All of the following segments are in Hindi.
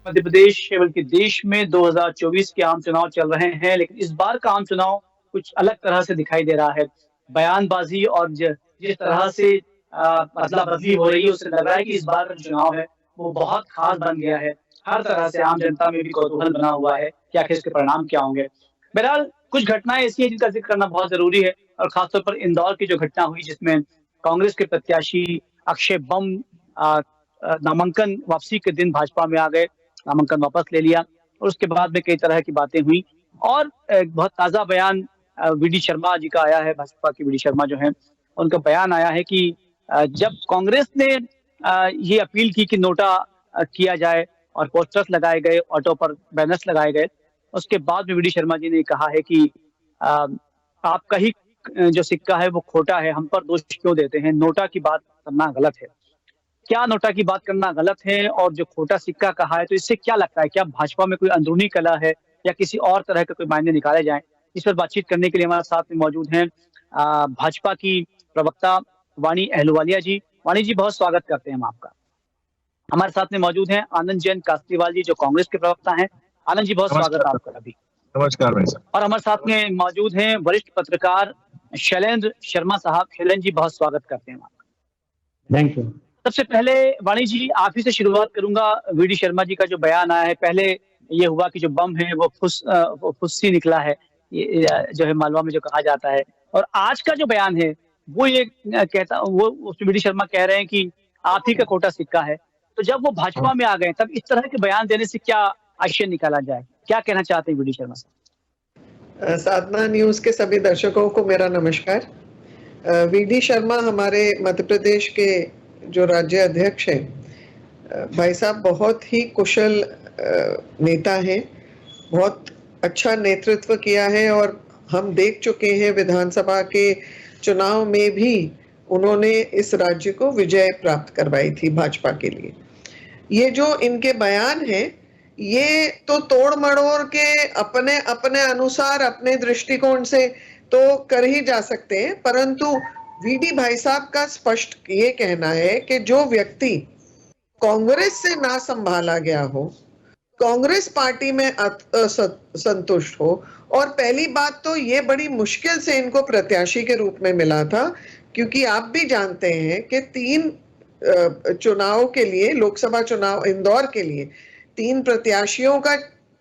मध्य प्रदेश बल्कि देश में 2024 के आम चुनाव चल रहे हैं, लेकिन इस बार का आम चुनाव कुछ अलग तरह से दिखाई दे रहा है। बयानबाजी और जिस तरह से अदला-बदली हो रही है, उससे लग रहा है कि इस बार का जो चुनाव है, वो बहुत खास बन गया है। हर तरह से आम जनता में भी कौतूहल बना हुआ है कि आखिर इसके परिणाम क्या होंगे। बहरहाल, कुछ घटनाएँ ऐसी हैं जिनका ज़िक्र करना बहुत ज़रूरी है और ख़ासतौर पर इंदौर की जो घटना हुई जिसमें कांग्रेस के प्रत्याशी अक्षय बम अ नामांकन वापसी के दिन भाजपा में आ गए, नामांकन वापस ले लिया और उसके बाद में कई तरह की बातें हुई और एक बहुत ताज़ा बयान वीडी शर्मा जी का आया है, भाजपा के वीडी शर्मा जो हैं, उनका बयान आया है कि जब कांग्रेस ने ये अपील की कि नोटा किया जाए और पोस्टर्स लगाए गए, ऑटो पर बैनर्स लगाए गए, उसके बाद में वीडी शर्मा जी ने कहा है कि अ, आपका ही जो सिक्का है वो खोटा है, हम पर दोष क्यों देते हैं? नोटा की बात करना गलत है। क्या नोटा की बात करना गलत है और जो खोटा सिक्का कहा है, तो इससे क्या लगता है, क्या भाजपा में कोई अंदरूनी कलह है या किसी और तरह के कोई मायने निकाले जाएँ? इस पर बातचीत करने के लिए हमारे साथ में मौजूद हैं भाजपा की प्रवक्ता वाणी अहलुवालिया जी। वाणी जी, बहुत स्वागत करते हैं हम आपका। हमारे साथ में मौजूद हैं आनंद जैन कास्तीवाल जी, जो कांग्रेस के प्रवक्ता हैं। आनंद जी, बहुत स्वागत नमस्कार। आपका भी। नमस्कार भाई साहब। और हमारे साथ में मौजूद हैं वरिष्ठ पत्रकार शैलेंद्र शर्मा साहब। शैलेंद्र जी, बहुत स्वागत करते हैं आपका। Thank you. सबसे पहले वाणी जी, आप ही से शुरुआत करूँगा। वीडी शर्मा जी का जो बयान आया है, पहले ये हुआ कि जो बम है वो फुस्सी निकला है, ये जो है मालवा में जो कहा जाता है और आज का जो बयान है, वो ये कहता वो उसमें वीडी शर्मा कह रहे हैं कि आप ही का खोटा सिक्का है। तो जब वो भाजपा में आ गए, तब इस तरह के बयान देने से क्या आशय निकाला जाए? क्या कहना चाहते हैं वीडी शर्मा साहब? साधना न्यूज़ के सभी दर्शकों को मेरा नमस्कार। वीडी शर्मा हमारे मध्य प्रदेश के जो राज्य अध्यक्ष हैं, भाई साहब बहुत ही कुशल नेता हैं, बहुत अच्छा नेतृत्व किया है और हम देख चुके हैं विधानसभा के चुनाव में भी उन्होंने इस राज्य को विजय प्राप्त करवाई थी भाजपा के लिए। ये जो इनके बयान हैं, ये तो तोड़ मड़ोड़ के अपने अपने अनुसार अपने दृष्टिकोण से तो कर ही जा सकते हैं, परंतु वीडी भाई साहब का स्पष्ट ये कहना है कि जो व्यक्ति कांग्रेस से ना संभाला गया हो, कांग्रेस पार्टी में संतुष्ट हो, और पहली बात तो ये बड़ी मुश्किल से इनको प्रत्याशी के रूप में मिला था, क्योंकि आप भी जानते हैं कि 3 चुनाव के लिए, लोकसभा चुनाव इंदौर के लिए 3 प्रत्याशियों का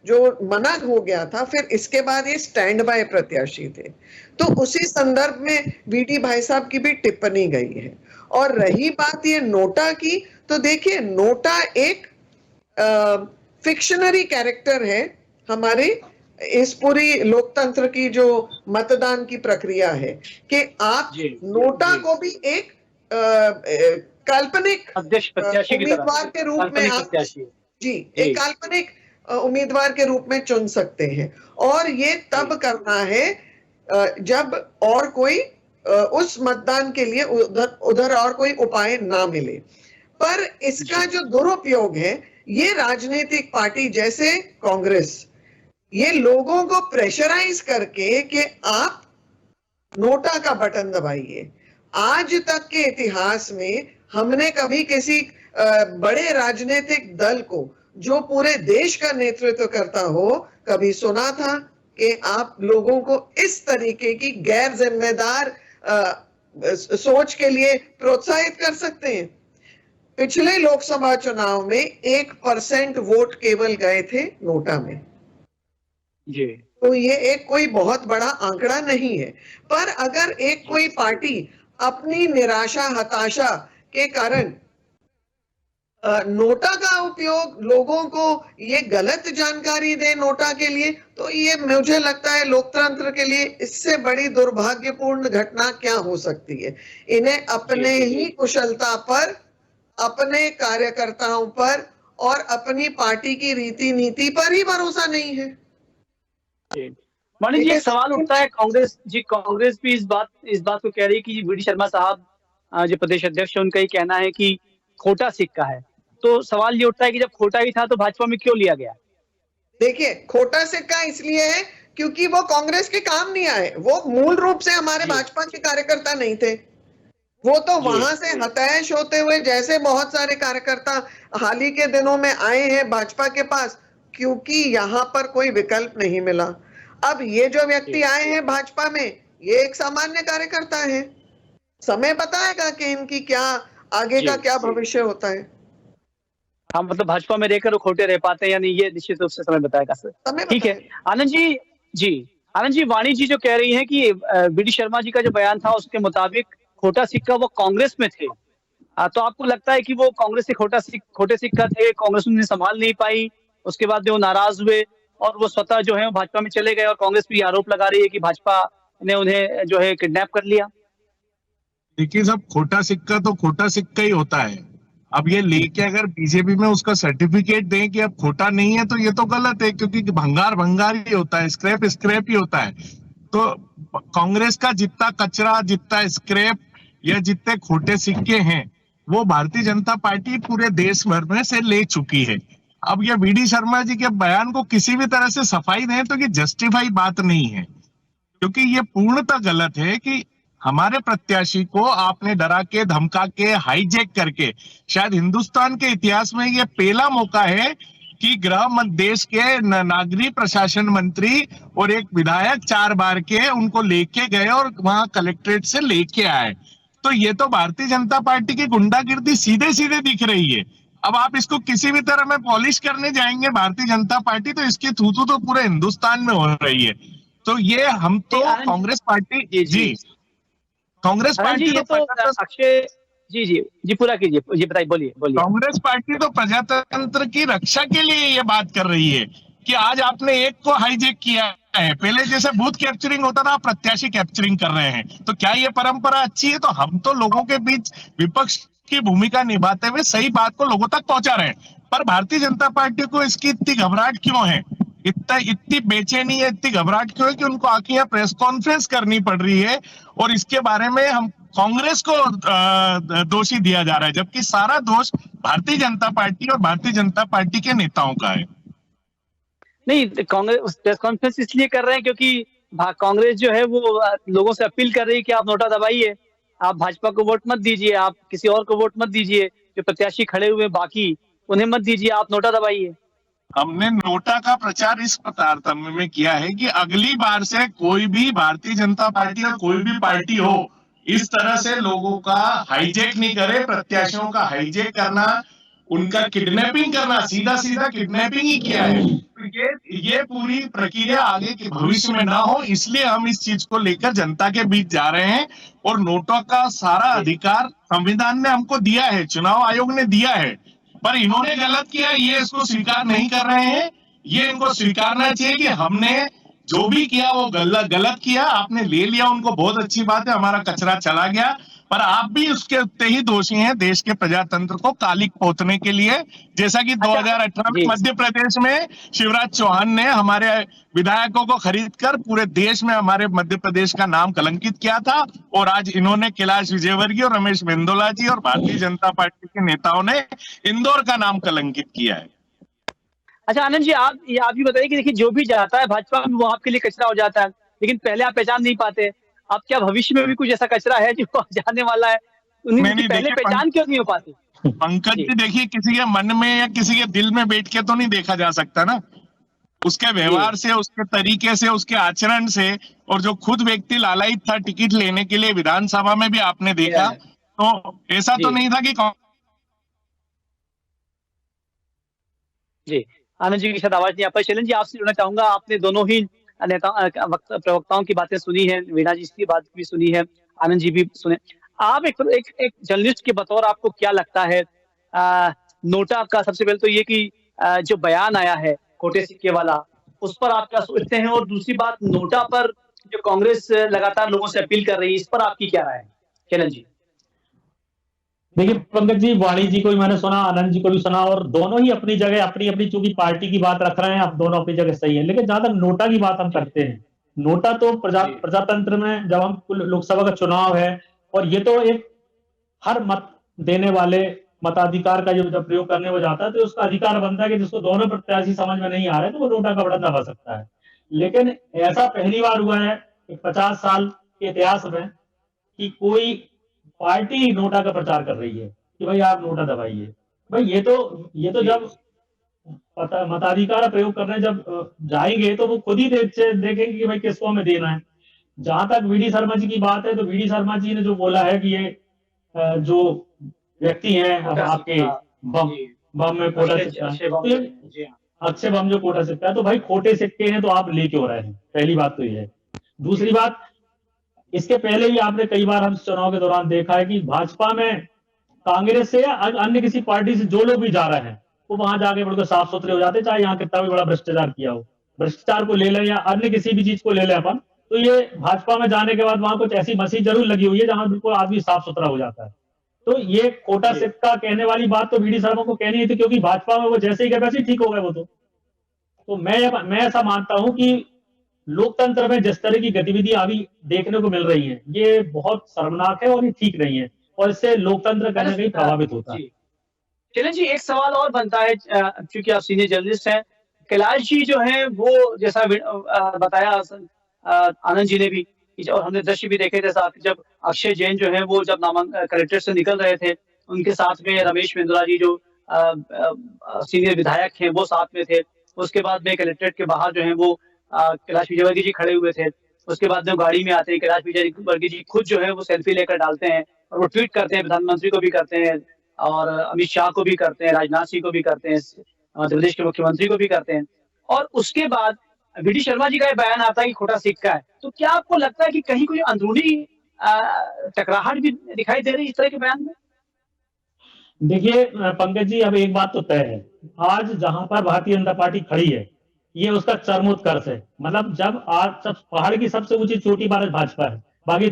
जो मना हो गया था, फिर इसके बाद ये स्टैंड बाय प्रत्याशी थे। तो उसी संदर्भ में वीडी भाई साहब की भी टिप्पणी गई है। और रही बात ये नोटा की, तो देखिए नोटा एक फिक्शनरी कैरेक्टर है हमारे इस पूरी लोकतंत्र की जो मतदान की प्रक्रिया है, कि आप नोटा को भी एक काल्पनिक उम्मीदवार के रूप में आप एक काल्पनिक उम्मीदवार के रूप में चुन सकते हैं, और ये तब करना है जब और कोई उस मतदान के लिए उधर और कोई उपाय ना मिले। पर इसका जो दुरुपयोग है, ये राजनीतिक पार्टी जैसे कांग्रेस, ये लोगों को प्रेशराइज करके कि आप नोटा का बटन दबाइए। आज तक के इतिहास में हमने कभी किसी बड़े राजनीतिक दल को जो पूरे देश का नेतृत्व करता हो, कभी सुना था कि आप लोगों को इस तरीके की गैर जिम्मेदार सोच के लिए प्रोत्साहित कर सकते हैं? पिछले लोकसभा चुनाव में 1% वोट केवल गए थे नोटा में जी। तो ये एक कोई बहुत बड़ा आंकड़ा नहीं है। पर अगर एक कोई पार्टी अपनी निराशा हताशा के कारण नोटा का उपयोग लोगों को ये गलत जानकारी दे नोटा के लिए, तो ये मुझे लगता है लोकतंत्र के लिए इससे बड़ी दुर्भाग्यपूर्ण घटना क्या हो सकती है। इन्हें अपने ही कुशलता पर, अपने कार्यकर्ताओं पर और अपनी पार्टी की रीति नीति पर ही भरोसा नहीं है। मानी जी, एक सवाल उठता है, कांग्रेस भी इस बात को कह रही है कि वीडी शर्मा साहब जो प्रदेश अध्यक्ष है, उनका ही कहना है कि खोटा सिक्का है। तो सवाल ये उठता है कि जब खोटा ही था तो भाजपा में क्यों लिया गया? देखिए, खोटा सिक्का इसलिए है क्योंकि वो कांग्रेस के काम नहीं आए, वो मूल रूप से हमारे भाजपा के कार्यकर्ता नहीं थे। वो तो जी, वहां से हताश होते हुए, जैसे बहुत सारे कार्यकर्ता हाल ही के दिनों में आए हैं भाजपा के पास, क्योंकि यहाँ पर कोई विकल्प नहीं मिला। अब ये जो व्यक्ति जी, आए हैं भाजपा में, ये एक सामान्य कार्यकर्ता है। समय बताएगा कि इनकी क्या आगे का जी। क्या भविष्य होता है। हाँ, मतलब भाजपा में रहकर वो खोटे रह पाते हैं या नहीं, ये निश्चित रूप से समय बताएगा सर। समय ठीक है। बताएगा। आनंद जी जी, आनंद जी, वाणी जी जो कह रही हैं कि बीडी शर्मा जी का जो बयान था उसके मुताबिक खोटा सिक्का वो कांग्रेस में थे। तो आपको लगता है कि वो कांग्रेस से खोटे सिक्का थे, कांग्रेस उन्हें संभाल नहीं पाई, उसके बाद में वो नाराज हुए और वो स्वतः जो है वो भाजपा में चले गए और कांग्रेस भी आरोप लगा रही है कि भाजपा ने उन्हें जो है किडनैप कर लिया? देखिए साहब, खोटा सिक्का तो खोटा सिक्का ही होता है। अब ये लेके अगर बीजेपी में उसका सर्टिफिकेट दें कि अब खोटा नहीं है, तो ये तो गलत है, क्योंकि भंगार भंगार ही होता है, स्क्रैप स्क्रैप ही होता है। तो कांग्रेस का जितना कचरा, जितना स्क्रैप या जितने खोटे सिक्के हैं, वो भारतीय जनता पार्टी पूरे देश भर में से ले चुकी है। अब ये वीडी शर्मा जी के बयान को किसी भी तरह से सफाई दें तो ये जस्टिफाई बात नहीं है, क्योंकि ये पूर्णतः गलत है कि हमारे प्रत्याशी को आपने डरा के, धमका के, हाईजैक करके, शायद हिंदुस्तान के इतिहास में ये पहला मौका है कि देश के नागरिक प्रशासन मंत्री और एक विधायक 4 बार के उनको लेके गए और वहां कलेक्ट्रेट से लेके आए। तो ये तो भारतीय जनता पार्टी की गुंडागिर्दी सीधे सीधे दिख रही है। अब आप इसको किसी भी तरह में पॉलिश करने जाएंगे भारतीय जनता पार्टी, तो इसकी थूथू तो पूरे हिंदुस्तान में हो रही है। तो ये हम नहीं, तो आनंद कांग्रेस पार्टी जी, जी, जी। कांग्रेस आनंद जी पार्टी ये तो तो प्रजातंत्र अक्षय जी, जी। जी, पूरा कीजिए। जी, बताइए, बोलिए, बोलिए आप। कांग्रेस पार्टी तो प्रजातंत्र की रक्षा के लिए ये बात कर रही है कि आज आपने एक को हाईजैक किया है। पहले जैसे बूथ कैप्चरिंग होता था, प्रत्याशी कैप्चरिंग कर रहे हैं। तो क्या ये परंपरा अच्छी है? तो हम तो लोगों के बीच विपक्ष की भूमिका निभाते हुए सही बात को लोगों तक पहुंचा रहे हैं। पर भारतीय जनता पार्टी को इसकी इतनी घबराहट क्यों है, इतनी बेचैनी है, इतनी घबराहट क्यों है कि उनको आके यहाँ प्रेस कॉन्फ्रेंस करनी पड़ रही है और इसके बारे में हम कांग्रेस को दोषी दिया जा रहा है, जबकि सारा दोष भारतीय जनता पार्टी और भारतीय जनता पार्टी के नेताओं का है। नहीं, कांग्रेस प्रेस कॉन्फ्रेंस इसलिए कर रहे हैं क्योंकि कांग्रेस जो है वो लोगों से अपील कर रही है कि आप नोटा दबाइए, आप भाजपा को वोट मत दीजिए, आप किसी और को वोट मत दीजिए, जो प्रत्याशी खड़े हुए बाकी उन्हें मत दीजिए, आप नोटा दबाइए। हमने नोटा का प्रचार इस तारतम्य में किया है कि अगली बार से कोई भी भारतीय जनता पार्टी और कोई भी पार्टी हो, इस तरह से लोगों का हाईजैक नहीं करे। प्रत्याशियों का हाईजैक करना, उनका किडनैपिंग करना, सीधा सीधा किडनैपिंग ही किया है। तो ये पूरी प्रक्रिया आगे के भविष्य में ना हो, इसलिए हम इस चीज को लेकर जनता के बीच जा रहे हैं। और नोटों का सारा अधिकार संविधान ने हमको दिया है, चुनाव आयोग ने दिया है, पर इन्होंने गलत किया, ये इसको स्वीकार नहीं कर रहे हैं। ये इनको स्वीकारना चाहिए कि हमने जो भी किया वो गलत किया। आपने ले लिया उनको, बहुत अच्छी बात है, हमारा कचरा चला गया, पर आप भी उसके उतने ही दोषी हैं देश के प्रजातंत्र को कालिक पोतने के लिए। जैसा कि 2018 में जी, मध्य प्रदेश में शिवराज चौहान ने हमारे विधायकों को खरीद कर पूरे देश में हमारे मध्य प्रदेश का नाम कलंकित किया था, और आज इन्होंने कैलाश विजयवर्गीय और रमेश मेंदोला जी और भारतीय जनता पार्टी के नेताओं ने इंदौर का नाम कलंकित किया है। अच्छा आनंद जी, आप भी बताइए कि देखिए जो भी जाता है भाजपा में वो आपके लिए कचरा हो जाता है, लेकिन पहले आप पहचान नहीं पाते। अब क्या भविष्य में भी कुछ ऐसा कचरा है जो जाने वाला है, नहीं उनकी नहीं, पहले देखिए पहचान क्यों नहीं हो पाती? पंकज जी, जी, देखिए किसी के मन में या किसी के दिल में बैठ के तो नहीं देखा जा सकता ना। उसके जी, व्यवहार से, उसके तरीके से, उसके आचरण से, और जो खुद व्यक्ति लालायित था टिकट लेने के लिए विधानसभा में भी आपने देखा, तो ऐसा तो जी, नहीं था कि जी। आनंद जी की शायद आवाज नहीं आ पाई। शैलेंद्र जी, आपसे जुड़ना चाहूंगा। आपने दोनों ही प्रवक्ताओं की बातें सुनी है, वीणा जी की बात भी सुनी है, आनंद जी भी सुने। आप एक जर्नलिस्ट के बतौर आपको क्या लगता है, नोटा का सबसे पहले तो ये कि जो बयान आया है खोटे सिक्के वाला, उस पर आप क्या सोचते हैं? और दूसरी बात, नोटा पर जो कांग्रेस लगातार लोगों से अपील कर रही है, इस पर आपकी क्या राय है? शैलेंद्र जी। देखिए पंकज जी, वाणी जी को भी मैंने सुना, आनंद जी को भी सुना, और दोनों ही अपनी जगह अपनी अपनी चूंकि पार्टी की बात रख रहे हैं, अब दोनों अपनी जगह सही है। लेकिन जहां तक नोटा की बात हम करते हैं, नोटा तो प्रजातंत्र में जब हम लोकसभा का चुनाव है, और ये तो एक हर मत देने वाले मताधिकार का जो जब प्रयोग करने को जाता है तो उसका अधिकार बनता है कि जिसको दोनों प्रत्याशी समझ में नहीं आ रहे तो वो नोटा का बटन दबा सकता है। लेकिन ऐसा पहली बार हुआ है 50 साल के इतिहास में कि कोई पार्टी नोटा का प्रचार कर रही है कि भाई आप नोटा दबाइए। भाई ये तो जब मताधिकार प्रयोग करने जब जाएंगे तो वो खुद ही देखेंगे कि भाई किसको हमें देना है। जहां तक वीडी शर्मा जी की बात है, तो वीडी शर्मा जी ने जो बोला है कि ये जो व्यक्ति हैं अब आपके बम बम में कोटा सिक्का, तो ये अक्षय बम जो कोटा सिक्का है, तो भाई खोटे सिक्के हैं तो आप ले क्यों रहे हैं? पहली बात तो ये है। दूसरी बात, इसके पहले भी आपने कई बार हम चुनाव के दौरान देखा है कि भाजपा में कांग्रेस से या अन्य किसी पार्टी से जो लोग भी जा रहे हैं वो वहां जाके बिल्कुल साफ सुथरे हो जाते, चाहे यहाँ कितना भी बड़ा भ्रष्टाचार किया हो। भ्रष्टाचार को ले लें या अन्य किसी भी चीज को ले लें अपन, तो ये भाजपा में जाने के बाद वहां कुछ ऐसी मशीन जरूर लगी हुई है जहां बिल्कुल आदमी साफ सुथरा हो जाता है। तो ये खोटा सिक्का कहने वाली बात तो वीडी शर्मा को कहनी थी, क्योंकि भाजपा में वो जैसे ही गए वैसे ही ठीक हो गए वो तो मैं ऐसा मानता हूं कि लोकतंत्र में जिस तरह की गतिविधियां अभी देखने को मिल रही हैं, ये बहुत शर्मनाक है और ये ठीक नहीं है, और इससे लोकतंत्र कहीं ना कहीं प्रभावित होता है। चलें जी, एक सवाल और बनता है, क्योंकि आप सीनियर जर्नलिस्ट हैं, कैलाश जी जो हैं वो जैसा बताया आनंद जी ने भी, और हमने दृश्य भी देखे थे साथ, जब अक्षय जैन जो है वो जब कलेक्ट्रेट से निकल रहे थे, उनके साथ में रमेश मेंदुरा जी जो सीनियर विधायक हैं वो साथ में थे। उसके बाद में कलेक्ट्रेट के बाहर जो है वो कैलाश विजयवर्गीय जी खड़े हुए थे। उसके बाद में गाड़ी में आते हैं, कैलाश विजयवर्गीय जी खुद जो है वो सेल्फी लेकर डालते हैं और वो ट्वीट करते हैं, प्रधानमंत्री को भी करते हैं और अमित शाह को भी करते हैं, राजनाथ सिंह को भी करते हैं, मध्य प्रदेश के मुख्यमंत्री को भी करते हैं। और उसके बाद वीडी शर्मा जी का बयान आता है कि खोटा सिक्का है। तो क्या आपको लगता है कि कहीं कोई अंदरूनी टकराहट भी दिखाई दे रही है इस तरह के बयान में? देखिए पंकज जी, अब एक बात तो तय है, आज जहां पर भारतीय जनता पार्टी खड़ी है ये उसका चरमोत्कर्ष है। मतलब जब आज सब पहाड़ की सबसे ऊंची चोटी भारत भाजपा है, बाकी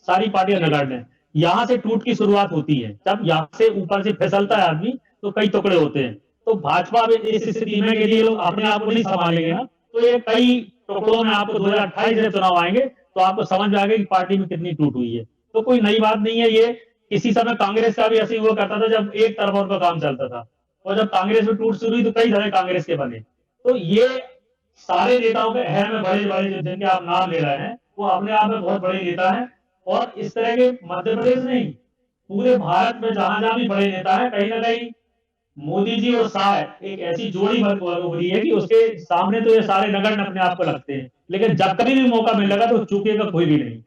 सारी पार्टियां नगण्य है। यहाँ से टूट की शुरुआत होती है, जब यहाँ से ऊपर से फिसलता है आदमी तो कई टुकड़े होते हैं। तो भाजपा इस स्थिति में यदि लोग अपने आप को नहीं संभालेंगे ना, तो ये कई टुकड़ों में आपको 2028 में चुनाव आएंगे तो आपको समझ में आएगा कि पार्टी में कितनी टूट हुई है। तो कोई नई बात नहीं है ये। किसी समय कांग्रेस का भी ऐसे हुआ करता था जब एक तरफा उनका काम चलता था, और जब कांग्रेस में टूट शुरू हुई तो कई तरह कांग्रेस के बने। तो ये सारे नेताओं के अहम में बड़े बड़े जिनके आप नाम ले रहे हैं वो अपने आप में बहुत बड़े नेता हैं, और इस तरह के मध्य प्रदेश नहीं पूरे भारत में जहां जहां भी बड़े नेता है, कहीं ना कहीं मोदी जी और शाह एक ऐसी जोड़ी हो रही है कि उसके सामने तो ये सारे नगण्य अपने आप को लगते हैं, लेकिन जब कभी भी मौका मिलेगा तो चूकेगा कोई भी नहीं।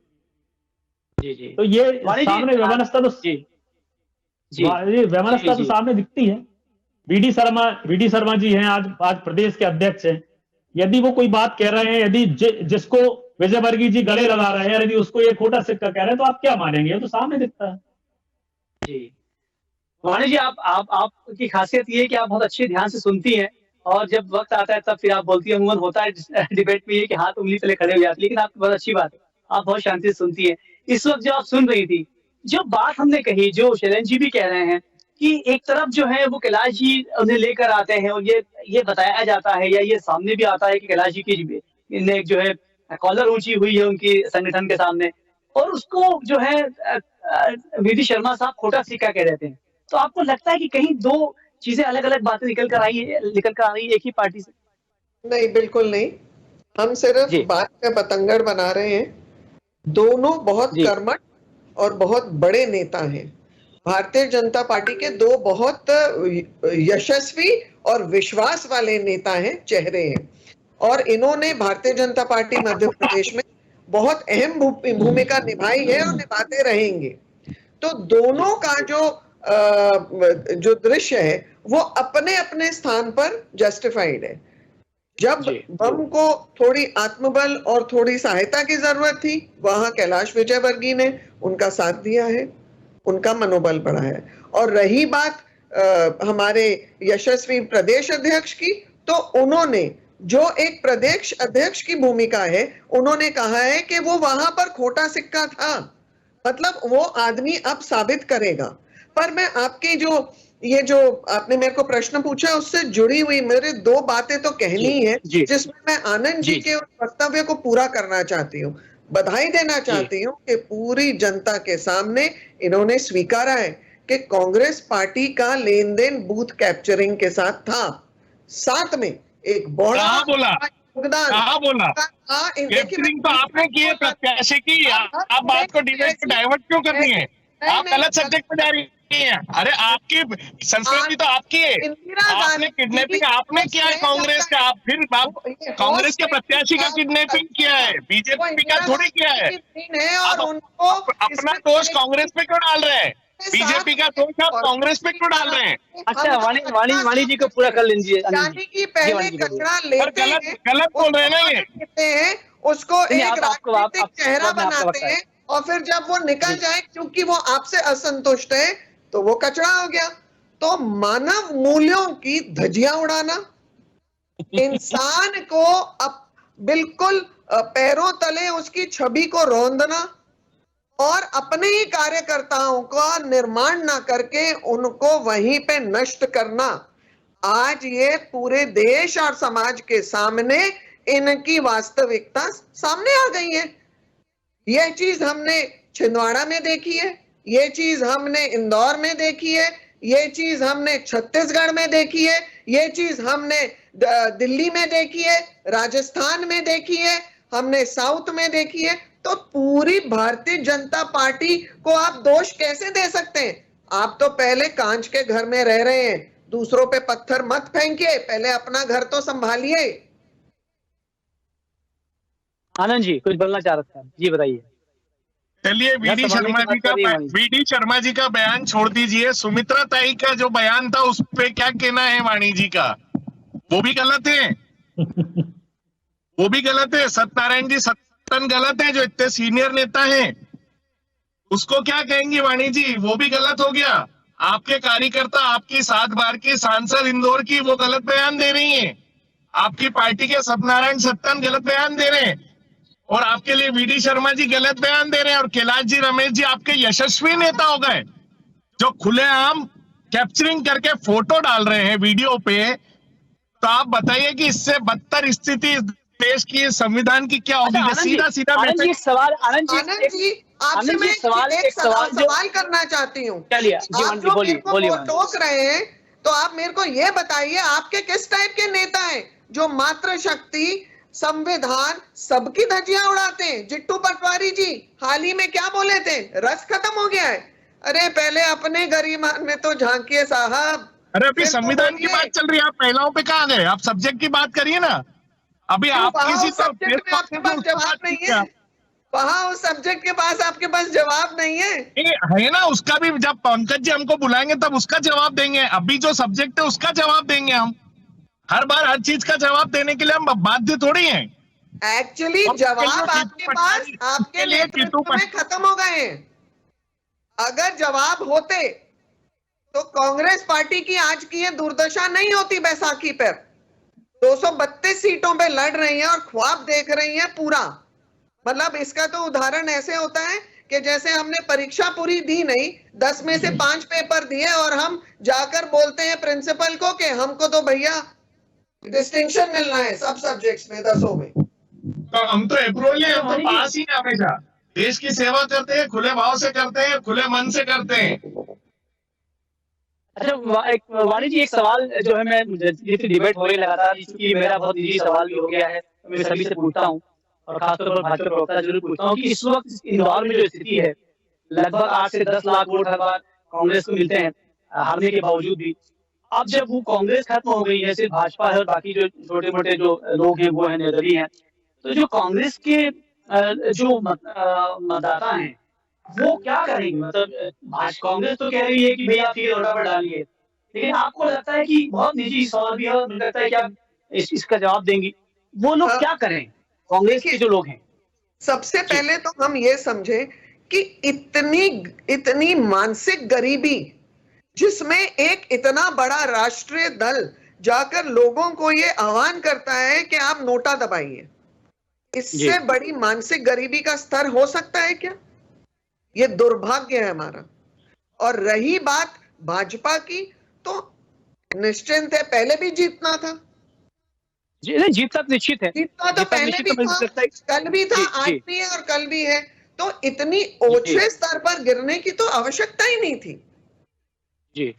जी जी। तो ये सामने व्यवस्था तो सामने दिखती है। वीडी शर्मा जी हैं, आज प्रदेश के अध्यक्ष हैं। यदि वो कोई बात कह रहे हैं, यदि जिसको विजयवर्गीय जी गले लगा रहे हैं, यदि उसको ये खोटा सिक्का कह रहे हैं, तो आप क्या मानेंगे? तो सामने दिखता है। जी वाणी जी, आपकी खासियत ये है कि आप बहुत अच्छे ध्यान से सुनती हैं, और जब वक्त आता है तब फिर आप बोलती हैं। अमूमन होता है डिबेट में ये कि हाथ उंगली तले खड़े हो जाती है, लेकिन आपकी बहुत अच्छी बात है, आप बहुत शांति से सुनती हैं। इस वक्त जो आप सुन रही थी, जो बात हमने कही, जो शैलेंद्र जी भी कह रहे हैं कि एक तरफ जो है वो कैलाश जी उन्हें लेकर आते हैं, और ये बताया जाता है या ये सामने भी आता है कि कैलाश जी की ने जो है कॉलर ऊंची हुई है उनकी संगठन के सामने, और उसको जो है वीडी शर्मा साहब खोटा सिक्का कह देते हैं। तो आपको लगता है कि कहीं दो चीजें अलग अलग बातें निकल कर आ रही है एक ही पार्टी से? नहीं, बिल्कुल नहीं। हम सिर्फ बात का बतंगड़ बना रहे हैं। दोनों बहुत कर्मठ और बहुत बड़े नेता हैं। भारतीय जनता पार्टी के दो बहुत यशस्वी और विश्वास वाले नेता हैं, चेहरे हैं, और इन्होंने भारतीय जनता पार्टी मध्य प्रदेश में बहुत अहम भूमिका निभाई है और निभाते रहेंगे। तो दोनों का जो दृश्य है वो अपने अपने स्थान पर जस्टिफाइड है। जब बम को थोड़ी आत्मबल और थोड़ी सहायता की जरूरत थी, वहां कैलाश विजयवर्गीय ने उनका साथ दिया है, उनका मनोबल बढ़ा है। और रही बात हमारे यशस्वी प्रदेश अध्यक्ष की, तो उन्होंने जो एक प्रदेश अध्यक्ष की भूमिका है, उन्होंने कहा है कि वो वहां पर खोटा सिक्का था, मतलब वो आदमी अब साबित करेगा। पर मैं आपकी जो आपने मेरे को प्रश्न पूछा उससे जुड़ी हुई मेरी दो बातें तो कहनी है, जिसमें मैं आनंद जी के वक्तव्य को पूरा करना चाहती हूँ। बधाई देना चाहती हूँ कि पूरी जनता के सामने इन्होंने स्वीकारा है कि कांग्रेस पार्टी का लेन देन बूथ कैप्चरिंग के साथ था। साथ में एक बड़ा योगदान कैप्चरिंग तो आपने किए, कैसे की? आप बात को डिबेट पे डाइवर्ट क्यों करनी है? आप गलत सब्जेक्ट पे जा रही हैं। अरे आपकी संस्कृति तो आपकी है, आपने किडनैपिंग आपने किया है कांग्रेस का, आप फिर कांग्रेस के प्रत्याशी का किडनैपिंग किया है, बीजेपी का थोड़ी किया है। और उनको अपना दोष कांग्रेस पे क्यों डाल रहे हैं? बीजेपी का दोष आप कांग्रेस पे क्यों डाल रहे हैं? अच्छा, वाणी जी को पूरा कर लीजिए। यानी कि पहले कचरा लेते हैं, गलत बोल रहे हैं ना ये। लेते हैं उसको एक राजनीतिक चेहरा बनाते हैं, और फिर जब वो निकल जाए क्योंकि वो आपसे असंतुष्ट है तो वो कचरा हो गया। तो मानव मूल्यों की धज्जियां उड़ाना, इंसान को अब बिल्कुल पैरों तले उसकी छवि को रौंदना और अपने ही कार्यकर्ताओं का निर्माण ना करके उनको वहीं पे नष्ट करना, आज ये पूरे देश और समाज के सामने इनकी वास्तविकता सामने आ गई है। ये चीज हमने छिंदवाड़ा में देखी है, ये चीज हमने इंदौर में देखी है, ये चीज हमने छत्तीसगढ़ में देखी है, ये चीज हमने दिल्ली में देखी है, राजस्थान में देखी है, हमने साउथ में देखी है। तो पूरी भारतीय जनता पार्टी को आप दोष कैसे दे सकते हैं? आप तो पहले कांच के घर में रह रहे हैं, दूसरों पे पत्थर मत फेंकिए, पहले अपना घर तो संभालिए। आनंद जी कुछ बोलना चाह रहे थे, जी बताइए। चलिए वीडी शर्मा जी का बयान छोड़ दीजिए, सुमित्रा ताई का जो बयान था उस पे क्या कहना है वाणी जी का? वो भी गलत है, वो भी गलत है। सत्यनारायण जी सत्तन गलत है, जो इतने सीनियर नेता हैं, उसको क्या कहेंगी वाणी जी? वो भी गलत हो गया। आपके कार्यकर्ता, आपकी 7 बार की सांसद इंदौर की, वो गलत बयान दे रही हैं। आपकी पार्टी के सत्यनारायण सत्तन गलत बयान दे रहे हैं, और आपके लिए वीडी शर्मा जी गलत बयान दे रहे हैं, और कैलाश जी, रमेश जी आपके यशस्वी नेता हो गए जो खुलेआम कैप्चरिंग करके फोटो डाल रहे हैं वीडियो पे। तो आप बताइए कि इससे बदतर स्थिति देश की, संविधान की क्या होगी? सीधा सीधा आनंद जी सवाल, आनंद जी आपसे मैं एक सवाल करना चाहती हूँ। आप जो मेरे को टोक रहे हैं, तो आप मेरे को ये बताइए आपके किस टाइप के नेता हैं जो मातृशक्ति, संविधान, सबकी धज्जियां उड़ाते हैं? जिट्टू पटवारी जी हाल ही में क्या बोले थे? रस खत्म हो गया है। अरे पहले अपने गरिमान में तो झांकिए साहब। अरे अभी संविधान की बात चल रही है, आप महिलाओं पे कहाँ गए? आप सब्जेक्ट की बात करिए ना। अभी आप किसी सब्जेक्ट में आपके पास जवाब नहीं है, वहां उस सब्जेक्ट के पास आपके पास जवाब नहीं है। है ना, उसका भी जब पंकज जी हमको बुलाएंगे तब उसका जवाब देंगे। अभी जो सब्जेक्ट है उसका जवाब देंगे हम। हर बार हर चीज का जवाब देने के लिए हम बाध्य थोड़ी हैं। एक्चुअली जवाब आपके पास, आपके नेतृत्व में खत्म हो गए हैं। अगर जवाब होते तो कांग्रेस पार्टी की आज की ये दुर्दशा नहीं होती। बैसाखी पर 232 सीटों पे लड़ रही है और ख्वाब देख रही है पूरा। मतलब इसका तो उदाहरण ऐसे होता है कि जैसे हमने परीक्षा पूरी दी नहीं, 10 में से 5 पेपर दिए और हम जाकर बोलते हैं प्रिंसिपल को कि हमको तो भैया डिस्टिंक्शन मिलना है सब सब्जेक्ट्स में 10 में। तो हम तो अप्रूवल है, हम तो पास ही हमेशा देश की सेवा करते हैं, खुले भाव से करते हैं, खुले मन से करते हैं। अच्छा वाणी जी, एक सवाल जो है, मैं जितनी डिबेट हो रही लगातार, इसकी मेरा बहुत निजी सवाल भी हो गया है, तो मैं सभी से पूछता हूँ और खासतौर पर भाजपा प्रवक्ता जरूर पूछता हूँ कि इस वक्त इंदौर में जो स्थिति है, लगभग 8 से 10 लाख वोट हर बार कांग्रेस को मिलते हैं हारने के बावजूद भी। अब जब वो कांग्रेस खत्म हो गई है, सिर्फ भाजपा है और बाकी जो छोटे मोटे जो लोग हैं वो है निर्दलीय हैं, तो जो कांग्रेस के जो मतदाता हैं वो क्या करेंगे? मतलब कांग्रेस तो कह रही है कि भैया फिर नोटा पर डालिए, लेकिन आपको लगता है कि बहुत निजी सवाल भी है, मुझे लगता है कि आप इसका जवाब देंगी, वो लोग क्या करें कांग्रेस के जो लोग हैं? सबसे पहले तो हम ये समझे कि इतनी मानसिक गरीबी, जिसमें एक इतना बड़ा राष्ट्रीय दल जाकर लोगों को ये आह्वान करता है कि आप नोटा दबाइए, इससे बड़ी मानसिक गरीबी का स्तर हो सकता है क्या? ये दुर्भाग्य है हमारा। और रही बात भाजपा की, तो निश्चिंत है, पहले भी जीतना था। जीत तक निश्चित है, जीतना तो पहले भी था, कल भी था, आज भी है और कल भी है। तो इतनी ओछे स्तर पर गिरने की तो आवश्यकता ही नहीं थी जी।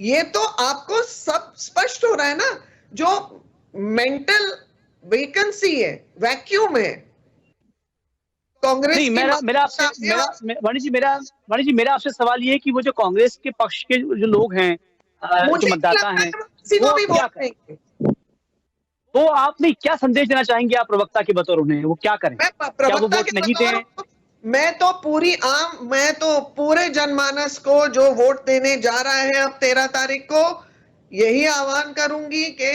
ये तो आपको सब स्पष्ट हो रहा है ना, जो मेंटल वैकेंसी है, वैक्यूम है। कांग्रेस नहीं, की वाणी जी मेरा आपसे सवाल ये है कि वो जो कांग्रेस के पक्ष के जो लोग हैं, जो मुझे मतदाता हैं, किसी को वो भी क्या वोट करें? देंगे। तो आप नहीं क्या संदेश देना चाहेंगे आप प्रवक्ता के बतौर उन्हें, वो क्या करें? मैं क्या वो प्रवक्ता वोट के नहीं बतौर दें? मैं तो पूरे जनमानस को जो वोट देने जा रहा है अब 13 तारीख को, यही आह्वान करूंगी कि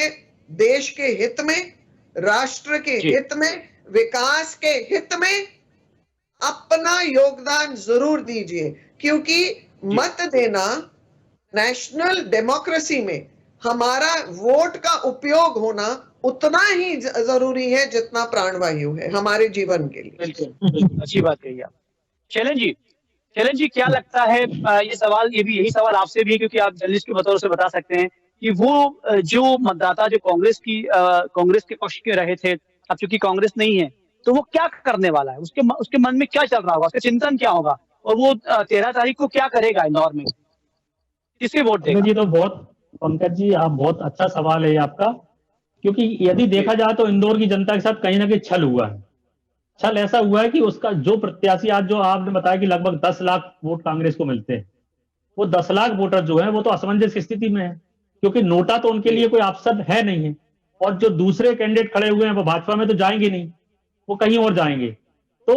देश के हित में, राष्ट्र के जी। हित में, विकास के हित में अपना योगदान जरूर दीजिए, क्योंकि मत देना नेशनल डेमोक्रेसी में हमारा वोट का उपयोग होना उतना ही जरूरी है जितना प्राणवायु है हमारे जीवन के लिए। बिल्कुल, अच्छी बात कही आप। शैलन जी क्या लगता है, यही सवाल आपसे भी है, क्योंकि आप जर्नलिस्ट के बतौर से बता सकते हैं कि वो जो मतदाता जो कांग्रेस के पक्ष के रहे थे, अब चूंकि कांग्रेस नहीं है, तो वो क्या करने वाला है? उसके मन में क्या चल रहा होगा? उसका चिंतन क्या होगा? और वो 13 तारीख को क्या करेगा इंदौर में? किसे वोट देगा? जी तो पंकज जी आप बहुत अच्छा सवाल है आपका, क्योंकि यदि देखा जाए तो इंदौर की जनता के साथ कहीं ना कहीं छल हुआ है। छल ऐसा हुआ है कि उसका जो प्रत्याशी, आज जो आपने बताया कि लगभग 10 लाख वोट कांग्रेस को मिलते हैं, वो 10 लाख वोटर जो है वो तो असमंजस की स्थिति में है, क्योंकि नोटा तो उनके लिए कोई ऑप्शन है नहीं है, और जो दूसरे कैंडिडेट खड़े हुए हैं वो भाजपा में तो जाएंगे नहीं, वो कहीं और जाएंगे। तो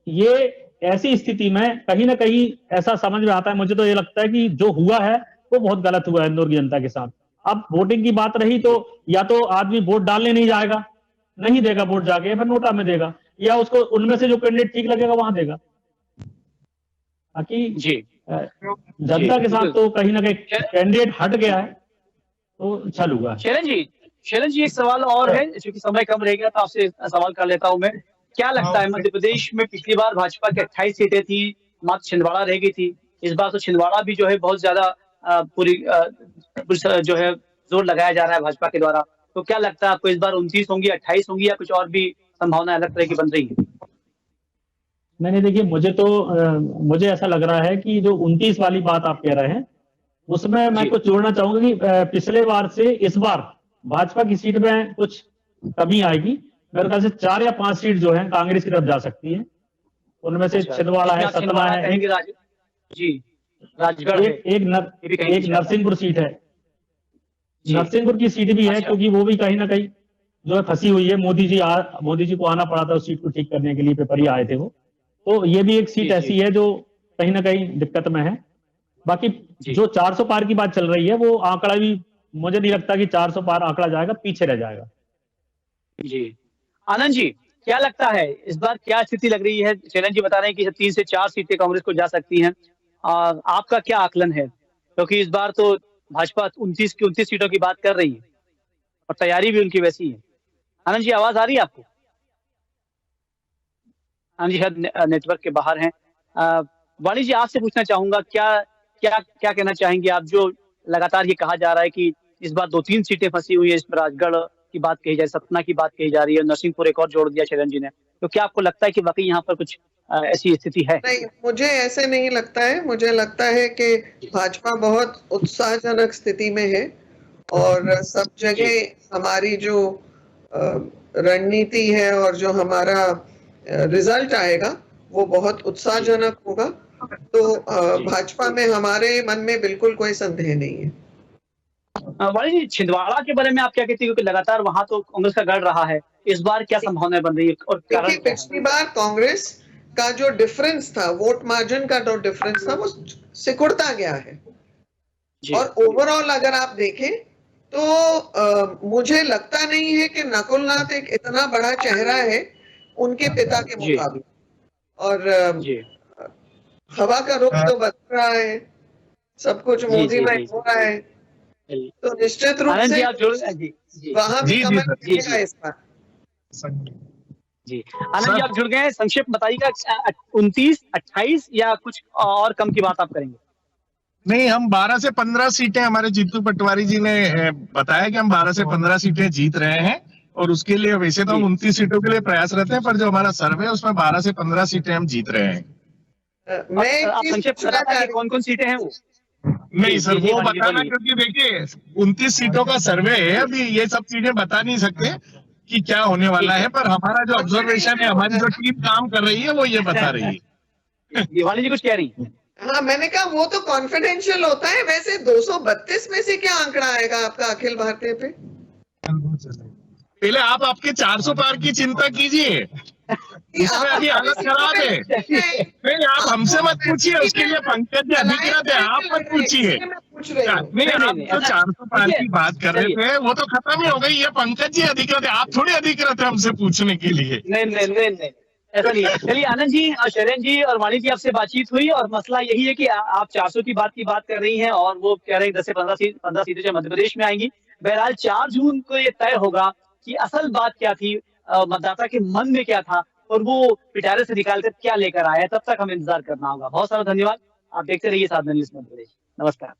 ये ऐसी स्थिति में कहीं ना कहीं ऐसा समझ में आता है, मुझे तो ये लगता है कि जो हुआ है वो बहुत गलत हुआ है इंदौर की जनता के साथ। अब वोटिंग की बात रही तो या तो आदमी वोट डालने नहीं जाएगा, नहीं देगा वोट जाके, फिर नोटा में देगा, या उसको उनमें से जो कैंडिडेट ठीक लगेगा वहां देगा। बाकी जनता के साथ तो कहीं ना कहीं कैंडिडेट हट गया है, तो छल हुआ। शैलन जी एक सवाल और है, क्योंकि समय कम रह गया तो आपसे सवाल कर लेता हूं मैं। क्या लगता है, मध्य प्रदेश में पिछली बार भाजपा की 28 सीटें थी, मात्र छिंदवाड़ा रह गई थी। इस बार तो छिंदवाड़ा भी जो है बहुत ज्यादा पूरी जो है जोर लगाया जा रहा है भाजपा के द्वारा। तो क्या लगता है आपको, इस बार 29 होंगी, 28 होंगी, या कुछ और भी संभावना अलग तरह की बन रही है? नहीं देखिए, मुझे ऐसा लग रहा है कि जो 29 वाली बात आप कह रहे हैं उसमें मैं कुछ जोड़ना चाहूंगा कि पिछले बार से इस बार भाजपा की सीट में कुछ कमी आएगी। मेरे ख्याल से 4 या 5 सीट जो है कांग्रेस की तरफ जा सकती है। उनमें से छिंदवाड़ा है, सतना है, राजगढ़ है, एक नरसिंहपुर सीट है। नरसिंहपुर की सीट भी है, क्योंकि वो भी कहीं ना कहीं जो है फंसी हुई है। मोदी जी को आना पड़ा था उस सीट को ठीक करने के लिए, पेपरी आए थे वो। तो ये भी एक सीट ऐसी है जो कहीं ना कहीं दिक्कत में है। बाकी जो 400 पार की बात चल रही है, वो आंकड़ा भी मुझे नहीं लगता कि 400 पार आंकड़ा जाएगा, पीछे रह जाएगा। जी आनंद जी क्या लगता है, इस बार क्या स्थिति लग रही है? शैलन जी बता रहे हैं कि 3 से 4 सीटें कांग्रेस को जा सकती हैं। आपका क्या आकलन है? क्योंकि इस बार तो भाजपा 29 सीटों की बात कर रही है और तैयारी भी उनकी वैसी है। आनंद जी आवाज आ रही है आपको? आनंद जी शायद नेटवर्क के बाहर हैं। वाणी जी आपसे पूछना चाहूंगा, क्या कहना चाहेंगे आप? जो लगातार ये कहा जा रहा है कि इस बार 2-3 सीटें फंसी हुई है, इसमें राजगढ़ की बात कही जा रही है, सतना की बात कही जा रही है, नरसिंहपुर एक और जोड़ दिया शैलन जी ने। तो क्या आपको लगता है कि वाकई यहाँ पर कुछ ऐसी स्थिति है? नहीं, मुझे ऐसे नहीं लगता है। मुझे लगता है कि भाजपा बहुत उत्साहजनक स्थिति में है और सब जगह हमारी जो रणनीति है और जो हमारा रिजल्ट आएगा वो बहुत उत्साहजनक होगा। तो भाजपा में हमारे मन में बिल्कुल कोई संदेह नहीं है। वाणी जी छिंदवाड़ा के बारे में आप क्या कहती है, क्योंकि लगातार वहां तो कांग्रेस का गढ़ रहा है, इस बार क्या संभावना बन रही है और कारण क्या है? पिछली बार कांग्रेस का जो डिफरेंस था, वोट मार्जिन का जो डिफरेंस था, वो सिकुड़ता गया है। और ओवरऑल अगर आप देखें तो मुझे लगता नहीं है कि नकुल नाथ एक इतना बड़ा चेहरा है उनके पिता के मुकाबले। और हवा का रुख तो बदल रहा है, सब कुछ मोदी में हो रहा है, तो निश्चित रूप से वहां भी कमल दिखेगा इस बार। जी आनंद जी आप जुड़ गए, संक्षेप बताइएगा 29, 28 या कुछ और कम की बात आप करेंगे? नहीं, हम 12 से 15 सीटें, हमारे जीतू पटवारी जी ने बताया कि हम 12 से 15 सीटें जीत रहे हैं और उसके लिए वैसे तो हम 29 सीटों के लिए प्रयासरत हैं, पर जो हमारा सर्वे है उसमें 12 से 15 सीटें हम जीत रहे हैं। आप संक्षेप बताइए कौन-कौन सीटें हैं वो? नहीं सर, वो बताना, क्योंकि देखिए 29 सीटों का सर्वे है, अभी ये सब चीजें बता नहीं सकते। कि क्या होने वाला है, पर हमारा जो ऑब्जर्वेशन है, हमारी जो टीम काम कर रही है वो ये बता रही है। ये वाणी जी कुछ कह रही हैं? हाँ, मैंने कहा वो तो कॉन्फिडेंशियल होता है। वैसे 232 में से क्या आंकड़ा आएगा आपका अखिल भारतीय पे? पहले आप आपके 400 पार की चिंता कीजिए, इसमें अभी हालत खराब है। नहीं, आप हमसे मत पूछिए, उसके लिए पंकज जी अधिकृत है, आप मत पूछिए। पूछ रही हूँ। नहीं, आप जो 400 पार की बात कर रहे थे वो तो खत्म ही हो गई है। पंकज जी अधिकृत है, आप थोड़ी अधिकृत है हमसे पूछने के लिए। नहीं, ऐसा नहीं है। चलिए आनंद जी और शरण जी और वाणी जी, आपसे बातचीत हुई और मसला यही है कि आप 400 की बात कर रही हैं और वो कह रहे हैं 10 से 15 सीटें जो मध्य प्रदेश में आएंगी। बहरहाल 4 जून को ये तय होगा कि असल बात क्या थी, मतदाता के मन में क्या था और वो पिटारे से निकालकर क्या लेकर आया। तब तक हमें इंतजार करना होगा। बहुत सारा धन्यवाद। आप देखते रहिए साधना न्यूज़ मध्य प्रदेश। नमस्कार।